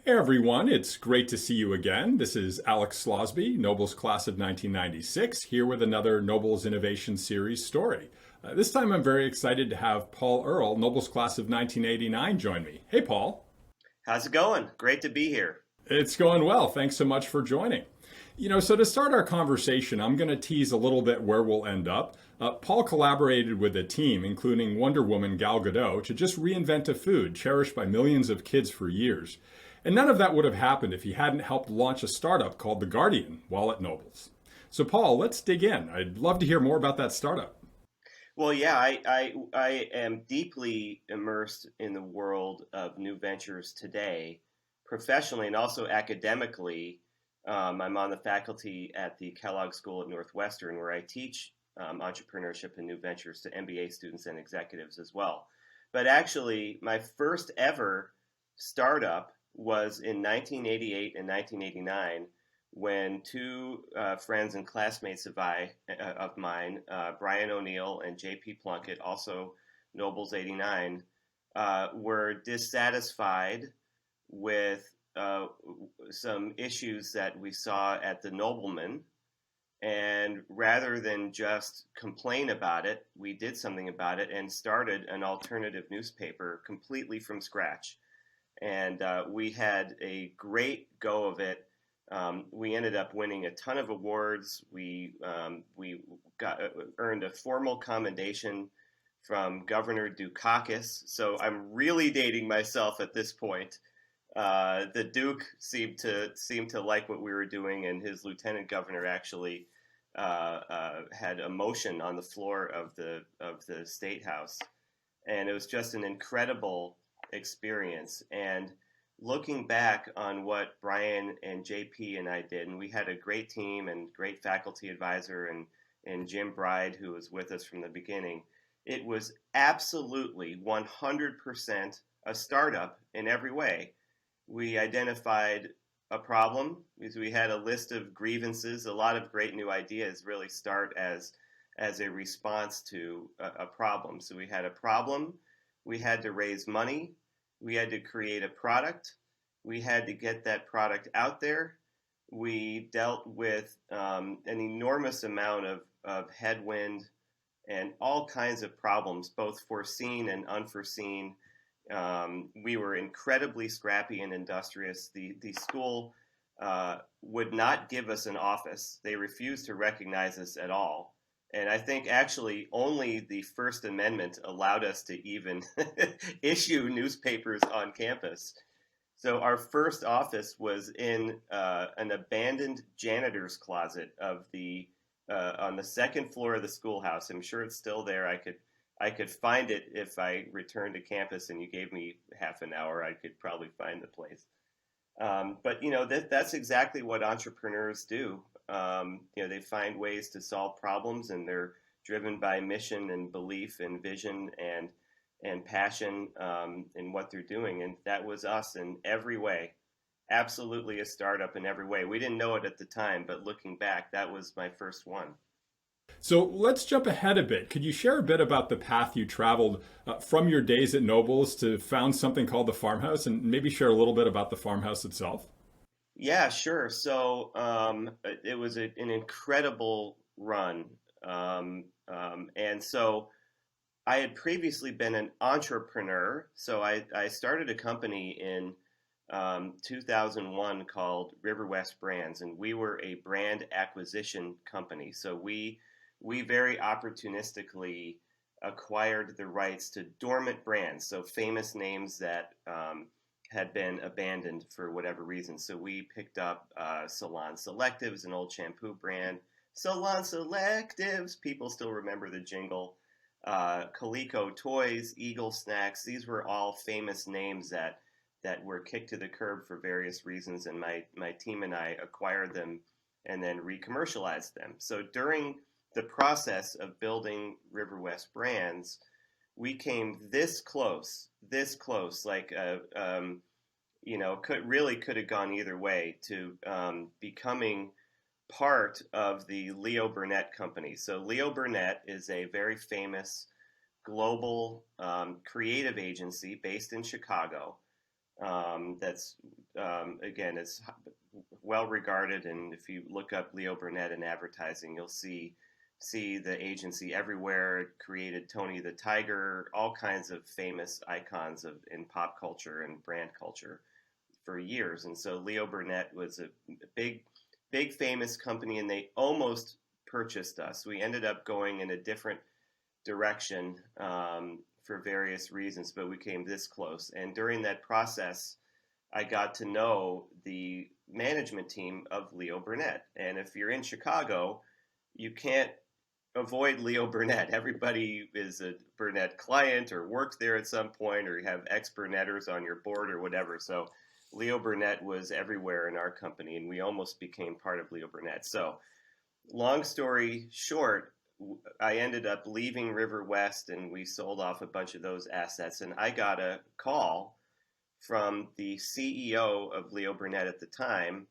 Hey everyone, it's great to see you again. This is Alex Slawsby, Noble's Class of 1996, here with another Noble's Innovation Series story. This time I'm very excited to have Paul Earle, Noble's Class of 1989, join me. Hey Paul. How's it going? Great to be here. It's going well. Thanks so much for joining. So to start our conversation, I'm going to tease a little bit where we'll end up. Paul collaborated with a team, including Wonder Woman Gal Gadot, to just reinvent a food cherished by millions of kids for years. And none of that would have happened if he hadn't helped launch a startup called The Guardian while at Nobles. So, Paul, let's dig in. I'd love to hear more about that startup. Well, yeah, I am deeply immersed in the world of new ventures today, professionally and also academically. I'm on the faculty at the Kellogg School at Northwestern, where I teach entrepreneurship and new ventures to MBA students and executives as well. But actually, my first ever startup was in 1988 and 1989 when two friends and classmates of mine, Brian O'Neill and J.P. Plunkett, also Nobles 89, were dissatisfied with some issues that we saw at the Nobleman. And rather than just complain about it, we did something about it and started an alternative newspaper completely from scratch. And we had a great go of it. We ended up winning a ton of awards. We earned a formal commendation from Governor Dukakis. So I'm really dating myself at this point. The Duke seemed to like what we were doing, and his lieutenant governor actually had a motion on the floor of the state house, and it was just an incredible experience. And looking back on what Brian and JP and I did, and we had a great team and great faculty advisor and Jim Bride, who was with us from the beginning, it was absolutely 100% a startup in every way. We identified a problem because we had a list of grievances. A lot of great new ideas really start as a response to a problem. So we had a problem, we had to raise money, we had to create a product, we had to get that product out there. We dealt with an enormous amount of headwind and all kinds of problems, both foreseen and unforeseen. We were incredibly scrappy and industrious. The school would not give us an office. They refused to recognize us at all. And I think actually only the First Amendment allowed us to even issue newspapers on campus. So our first office was in an abandoned janitor's closet of the on the second floor of the schoolhouse. I'm sure it's still there. I could find it if I returned to campus and you gave me half an hour. I could probably find the place. But that's exactly what entrepreneurs do. They find ways to solve problems, and they're driven by mission and belief and vision and passion in what they're doing. And that was us in every way. Absolutely a startup in every way. We didn't know it at the time, but looking back, that was my first one. So let's jump ahead a bit. Could you share a bit about the path you traveled from your days at Nobles to found something called the Farmhouse, and maybe share a little bit about the farmhouse itself? Yeah, sure. So it was an incredible run. And so I had previously been an entrepreneur. So I started a company in 2001 called River West Brands, and we were a brand acquisition company. So we very opportunistically acquired the rights to dormant brands, so famous names that had been abandoned for whatever reason. So we picked up Salon Selectives, an old shampoo brand. Salon Selectives, people still remember the jingle. Coleco Toys, Eagle Snacks, these were all famous names that were kicked to the curb for various reasons, and my team and I acquired them and then re-commercialized them. So during the process of building River West Brands, we came this close, like could have gone either way to becoming part of the Leo Burnett company. So Leo Burnett is a very famous global creative agency based in Chicago. That's again, it's well regarded, and if you look up Leo Burnett in advertising, you'll see the agency everywhere. It created Tony the Tiger, all kinds of famous icons of in pop culture and brand culture for years. And so Leo Burnett was a big famous company, and they almost purchased us. We ended up going in a different direction for various reasons, but we came this close. And during that process, I got to know the management team of Leo Burnett. And if you're in Chicago, you can't avoid Leo Burnett. Everybody is a Burnett client or worked there at some point, or you have ex-Burnetters on your board or whatever. So Leo Burnett was everywhere in our company, and we almost became part of Leo Burnett. So long story short, I ended up leaving River West, and we sold off a bunch of those assets. And I got a call from the CEO of Leo Burnett at the time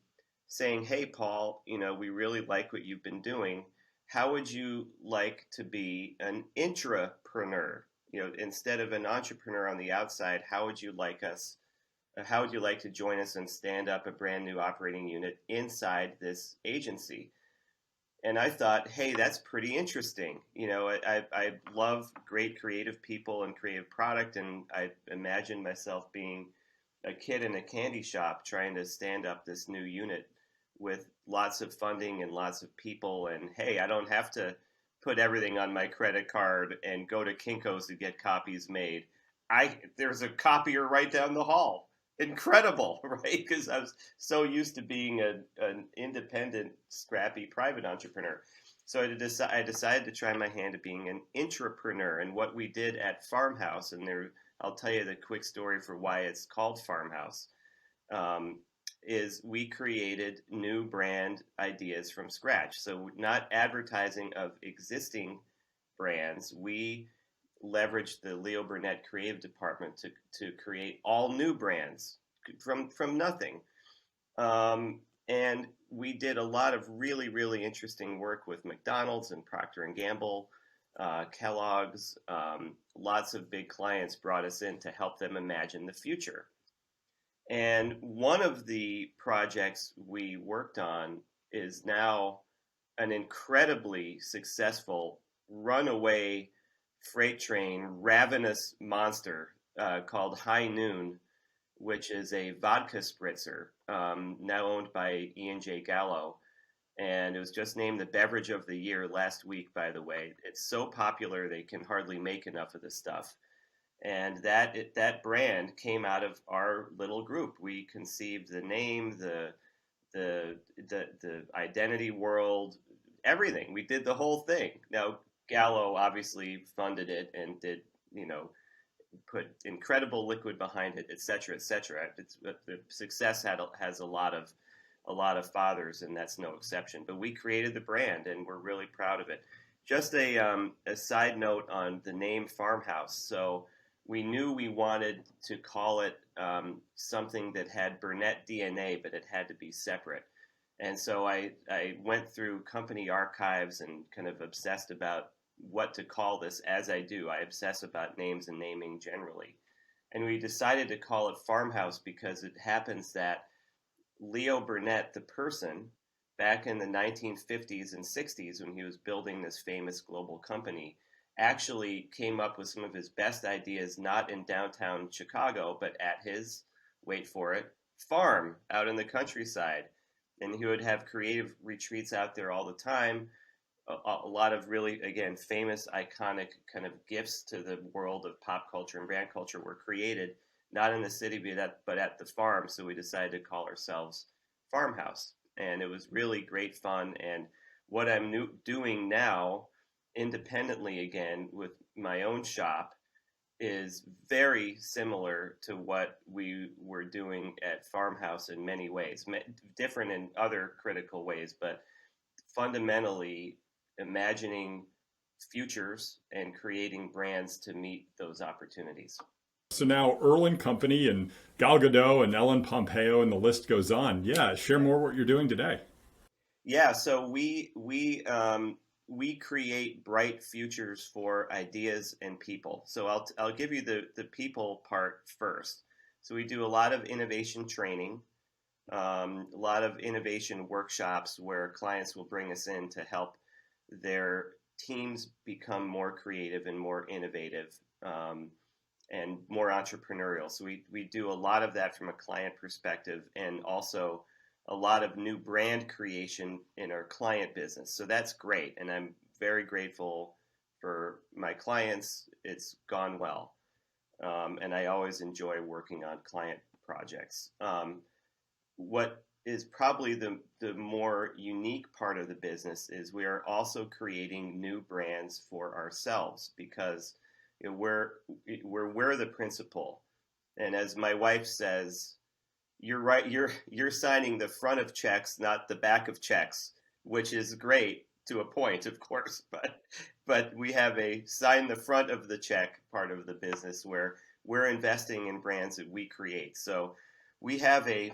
saying, "Hey, Paul, we really like what you've been doing. How would you like to be an intrapreneur? Instead of an entrepreneur on the outside, how would you like us? How would you like to join us and stand up a brand new operating unit inside this agency?" And I thought, hey, that's pretty interesting. I love great creative people and creative product, and I imagined myself being a kid in a candy shop trying to stand up this new unit with lots of funding and lots of people. And hey, I don't have to put everything on my credit card and go to Kinko's to get copies made. There's a copier right down the hall. Incredible, right? Because I was so used to being an independent, scrappy private entrepreneur. So I decided to try my hand at being an intrapreneur. And what we did at Farmhouse, and I'll tell you the quick story for why it's called Farmhouse, is we created new brand ideas from scratch. So not advertising of existing brands, we leveraged the Leo Burnett creative department to create all new brands from nothing. And we did a lot of really, really interesting work with McDonald's and Procter and Gamble, Kellogg's. Lots of big clients brought us in to help them imagine the future. And one of the projects we worked on is now an incredibly successful runaway freight train ravenous monster called High Noon, which is a vodka spritzer now owned by E&J Gallo. And it was just named the beverage of the year last week, by the way. It's so popular they can hardly make enough of this stuff. And that brand came out of our little group. We conceived the name, the identity world, everything. We did the whole thing. Now, Gallo obviously funded it and did, put incredible liquid behind it, et cetera, et cetera. The success has a lot of fathers, and that's no exception. But we created the brand, and we're really proud of it. Just a side note on the name Farmhouse. So we knew we wanted to call it something that had Burnett DNA, but it had to be separate. And so I went through company archives and kind of obsessed about what to call this, as I do. I obsess about names and naming generally. And we decided to call it Farmhouse because it happens that Leo Burnett, the person, back in the 1950s and 60s when he was building this famous global company, actually came up with some of his best ideas not in downtown Chicago, but at his, wait for it, farm out in the countryside. And he would have creative retreats out there all the time. A lot of really, again, famous, iconic kind of gifts to the world of pop culture and brand culture were created, not in the city, but at the farm. So we decided to call ourselves Farmhouse. And it was really great fun. And what I'm doing now, independently again, with my own shop, is very similar to what we were doing at Farmhouse in many ways, different in other critical ways, but fundamentally imagining futures and creating brands to meet those opportunities. So now Earle Company and Gal Gadot and Ellen Pompeo and the list goes on. Yeah, share more what you're doing today. Yeah, so we create bright futures for ideas and people. So I'll give you the people part first. So we do a lot of innovation training, a lot of innovation workshops where clients will bring us in to help their teams become more creative and more innovative, and more entrepreneurial. So we do a lot of that from a client perspective, and also a lot of new brand creation in our client business. So that's great. And I'm very grateful for my clients. It's gone well. And I always enjoy working on client projects. What is probably the more unique part of the business is we are also creating new brands for ourselves, because we're the principal. And as my wife says, you're right, you're signing the front of checks, not the back of checks, which is great to a point, of course, but we have a sign the front of the check part of the business where we're investing in brands that we create. So we have a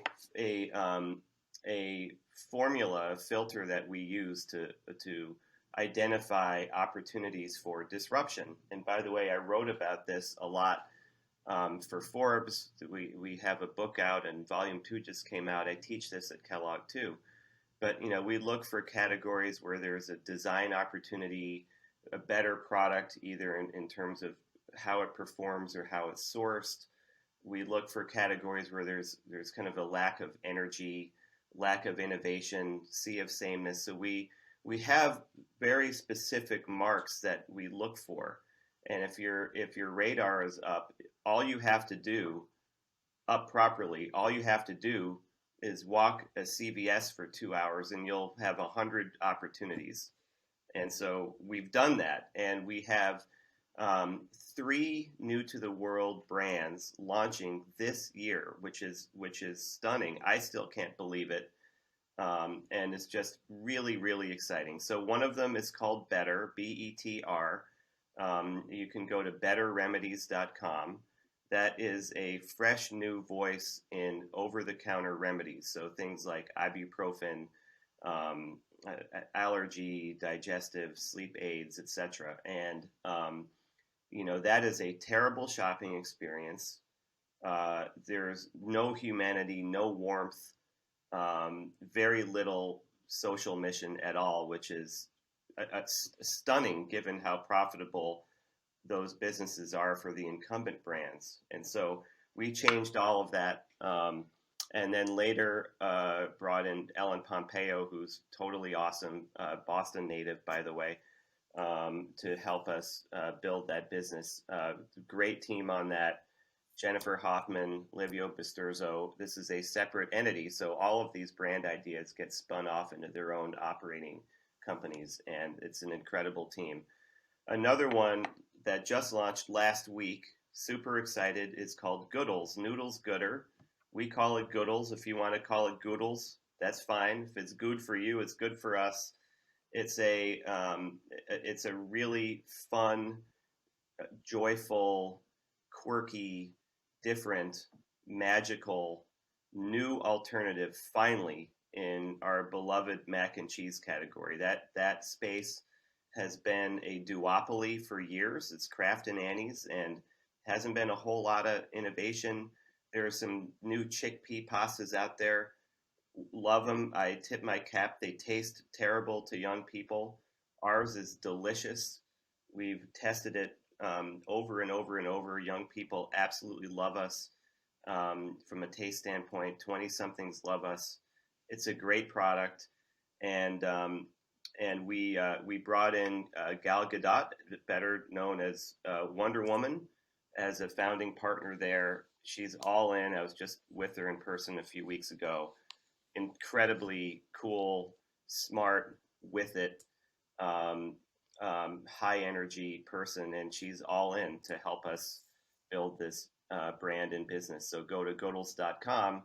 formula, a filter that we use to identify opportunities for disruption. And by the way, I wrote about this a lot for Forbes. We have a book out, and volume 2 just came out. I teach this at Kellogg too. But we look for categories where there's a design opportunity, a better product, either in terms of how it performs or how it's sourced. We look for categories where there's kind of a lack of energy, lack of innovation, sea of sameness. So we have very specific marks that we look for. And if your radar is up, all you have to do up properly, all you have to do is walk a CVS for 2 hours and you'll have 100 opportunities. And so we've done that, and we have 3 new to the world brands launching this year, which is stunning. I still can't believe it, and it's just really, really exciting. So one of them is called Betr, Betr. You can go to betrremedies.com. That is a fresh new voice in over-the-counter remedies. So things like ibuprofen, allergy, digestive, sleep aids, etc. And that is a terrible shopping experience. There's no humanity, no warmth, very little social mission at all, which is stunning given how profitable those businesses are for the incumbent brands. And so we changed all of that, and then later brought in Ellen Pompeo, who's totally awesome, Boston native, by the way, to help us build that business. Great team on that. Jennifer Hoffman, Livio Bisturzo. This is a separate entity, so all of these brand ideas get spun off into their own operating companies, and it's an incredible team. Another one that just launched last week, super excited, is called GOODLES, Noodles Gooder. We call it GOODLES. If you want to call it Goodles, that's fine. If it's good for you, it's good for us. It's a really fun, joyful, quirky, different, magical, new alternative, finally, in our beloved mac and cheese category. That space has been a duopoly for years. It's Kraft and Annie's, and hasn't been a whole lot of innovation. There are some new chickpea pastas out there. Love them. I tip my cap. They taste terrible to young people. Ours is delicious. We've tested it over and over and over. Young people absolutely love us. From a taste standpoint, 20-somethings love us. It's a great product, and we brought in Gal Gadot, better known as Wonder Woman, as a founding partner there. She's all in. I was just with her in person a few weeks ago. Incredibly cool, smart, with it, high energy person, and she's all in to help us build this brand and business. So go to goodles.com,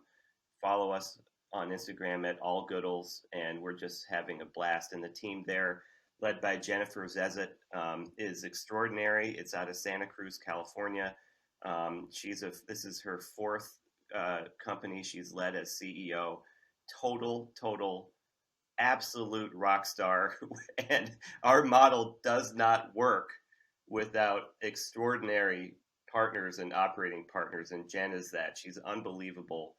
follow us on Instagram at allgoodles, and we're just having a blast. And the team there, led by Jennifer Zezet, is extraordinary. It's out of Santa Cruz, California. This is her 4th company she's led as CEO. Total, absolute rock star. And our model does not work without extraordinary partners and operating partners, and Jen is that. She's unbelievable,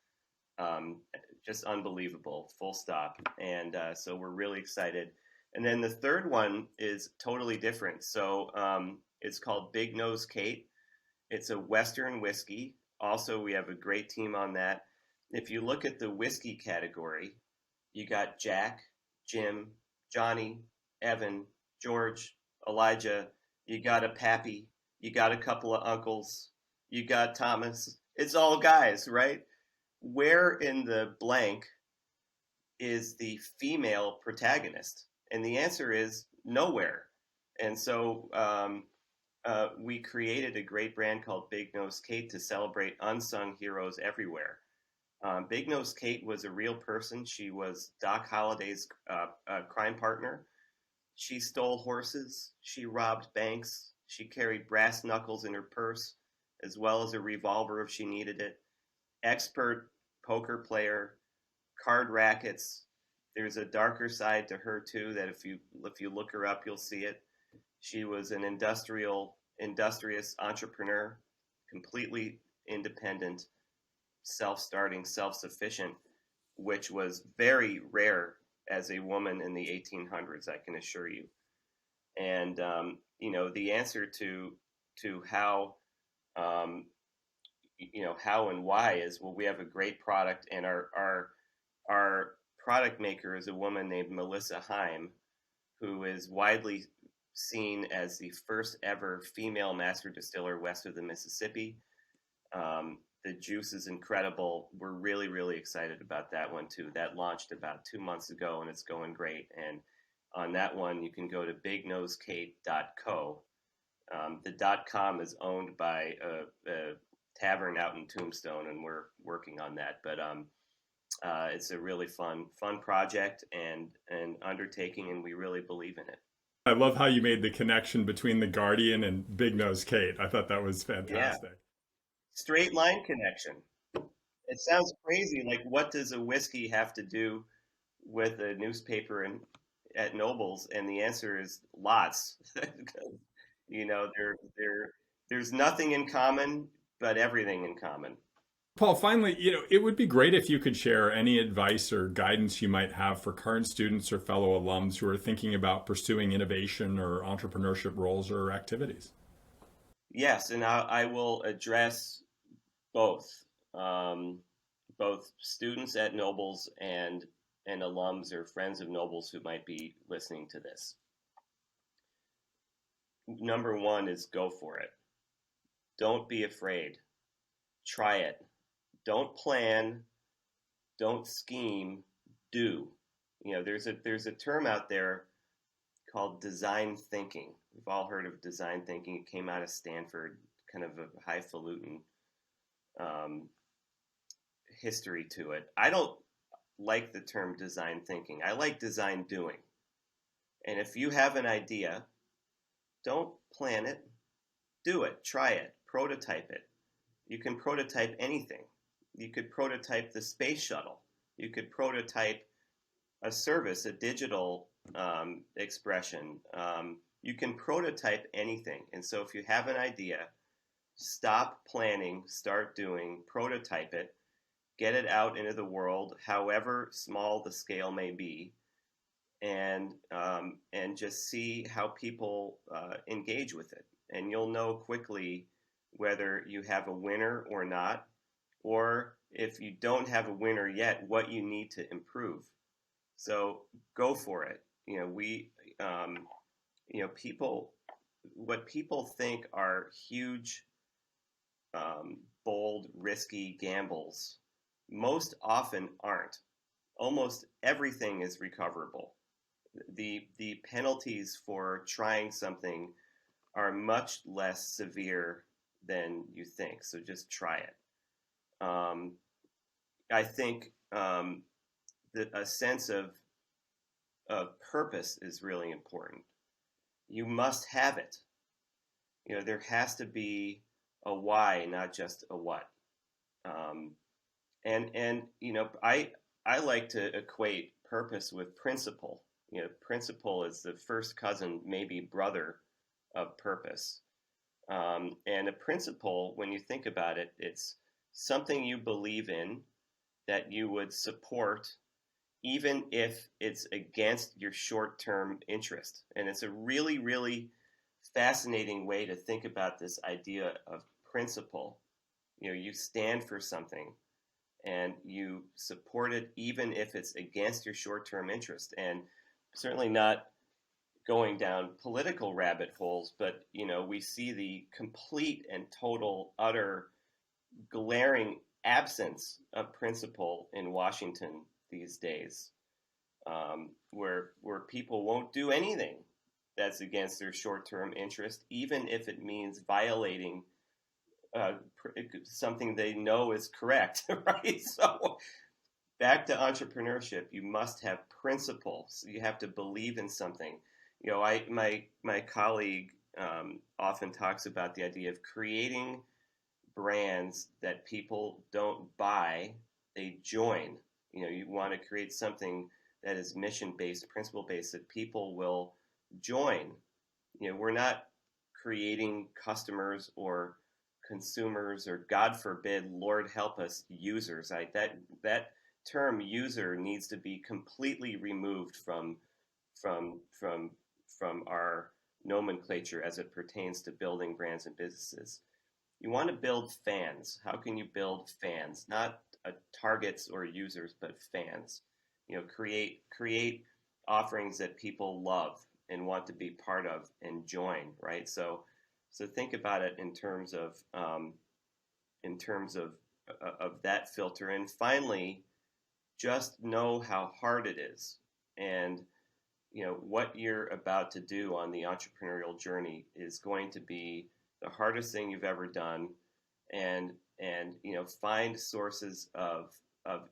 just unbelievable, full stop. And so we're really excited. And then the third one is totally different. So it's called Big Nose Kate. It's a Western whiskey. Also, we have a great team on that. If you look at the whiskey category, you got Jack, Jim, Johnny, Evan, George, Elijah. You got a Pappy. You got a couple of uncles. You got Thomas. It's all guys, right? Where in the blank is the female protagonist? And the answer is nowhere. And so we created a great brand called Big Nose Kate to celebrate unsung heroes everywhere. Big Nose Kate was a real person. She was Doc Holliday's crime partner. She stole horses. She robbed banks. She carried brass knuckles in her purse, as well as a revolver if she needed it. Expert poker player, card rackets. There's a darker side to her too. That if you look her up, you'll see it. She was an industrious entrepreneur, completely independent, self-starting, self-sufficient, which was very rare as a woman in the 1800s, I can assure you. And the answer to how how and why is, well, we have a great product, and our product maker is a woman named Melissa Heim, who is widely seen as the first ever female master distiller west of the Mississippi. The juice is incredible. We're really, really excited about that one too. That launched about 2 months ago, and it's going great. And on that one, you can go to bignosekate.co. The .com is owned by a tavern out in Tombstone, and we're working on that. But it's a really fun project and undertaking, and we really believe in it. I love how you made the connection between the Guardian and Big Nose Kate. I thought that was fantastic. Yeah. Straight line connection. It sounds crazy. Like, what does a whiskey have to do with a newspaper at Nobles? And the answer is lots. There's nothing in common, but everything in common. Paul, finally, it would be great if you could share any advice or guidance you might have for current students or fellow alums who are thinking about pursuing innovation or entrepreneurship roles or activities. Yes, and I will address both students at Nobles and alums or friends of Nobles who might be listening to this. Number one is go for it. Don't be afraid. Try it. Don't plan. Don't scheme. Do. There's a term out there called design thinking. We've all heard of design thinking. It came out of Stanford, kind of a highfalutin history to it. I don't like the term design thinking. I like design doing. And if you have an idea, don't plan it, do it, try it, prototype it. You can prototype anything. You could prototype the space shuttle. You could prototype a service, a digital expression. You can prototype anything. And so if you have an idea, stop planning, start doing, prototype it, get it out into the world, however small the scale may be, and just see how people engage with it. And you'll know quickly whether you have a winner or not, or if you don't have a winner yet, what you need to improve. So go for it. What people think are huge, bold, risky gambles most often aren't. Almost everything is recoverable. The penalties for trying something are much less severe than you think. So just try it. I think that a sense of purpose is really important. You must have it. There has to be a why, not just a what. I like to equate purpose with principle. Principle is the first cousin, maybe brother of purpose. And a principle, when you think about it, it's something you believe in that you would support even if it's against your short-term interest. And it's a really, really fascinating way to think about this idea of principle. You stand for something and you support it even if it's against your short-term interest. And certainly not going down political rabbit holes, but we see the complete and total, utter, glaring absence of principle in Washington these days, where people won't do anything that's against their short-term interest, even if it means violating something they know is correct, right? So back to entrepreneurship, you must have principles. You have to believe in something. My colleague often talks about the idea of creating brands that people don't buy, they join. You want to create something that is mission-based, principle-based, that people will join. We're not creating customers or consumers, or God forbid, Lord help us, users. That term user needs to be completely removed from our nomenclature as it pertains to building brands and businesses. You want to build fans. How can you build fans? Not targets or users, but fans. Create offerings that people love and want to be part of and join, right? So think about it in terms of that filter. And finally, just know how hard it is. And what you're about to do on the entrepreneurial journey is going to be the hardest thing you've ever done. And find sources of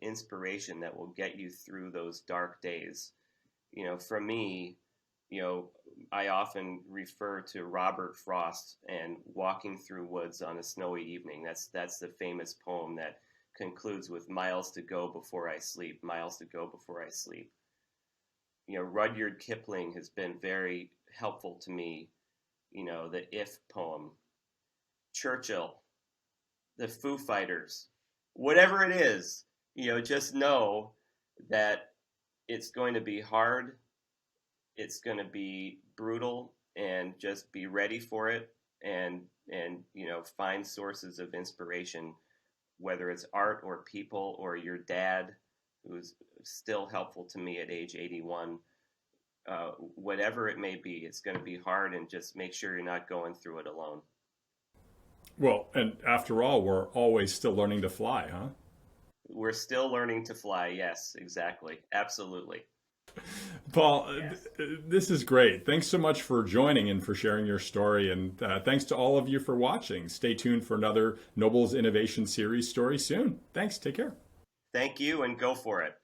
inspiration that will get you through those dark days. For me, I often refer to Robert Frost and Walking Through Woods on a Snowy Evening. That's the famous poem that concludes with miles to go before I sleep, miles to go before I sleep. Rudyard Kipling has been very helpful to me. The If poem, Churchill, the Foo Fighters, whatever it is, just know that it's going to be hard, it's going to be brutal, and just be ready for it, and find sources of inspiration, whether it's art or people or your dad, who's still helpful to me at age 81. Whatever it may be, it's going to be hard, and just make sure you're not going through it alone. Well, and after all, we're always still learning to fly, huh? We're still learning to fly. Yes, exactly. Absolutely. Paul, Yes. this is great. Thanks so much for joining and for sharing your story. And thanks to all of you for watching. Stay tuned for another Nobles Innovation Series story soon. Thanks. Take care. Thank you, and go for it.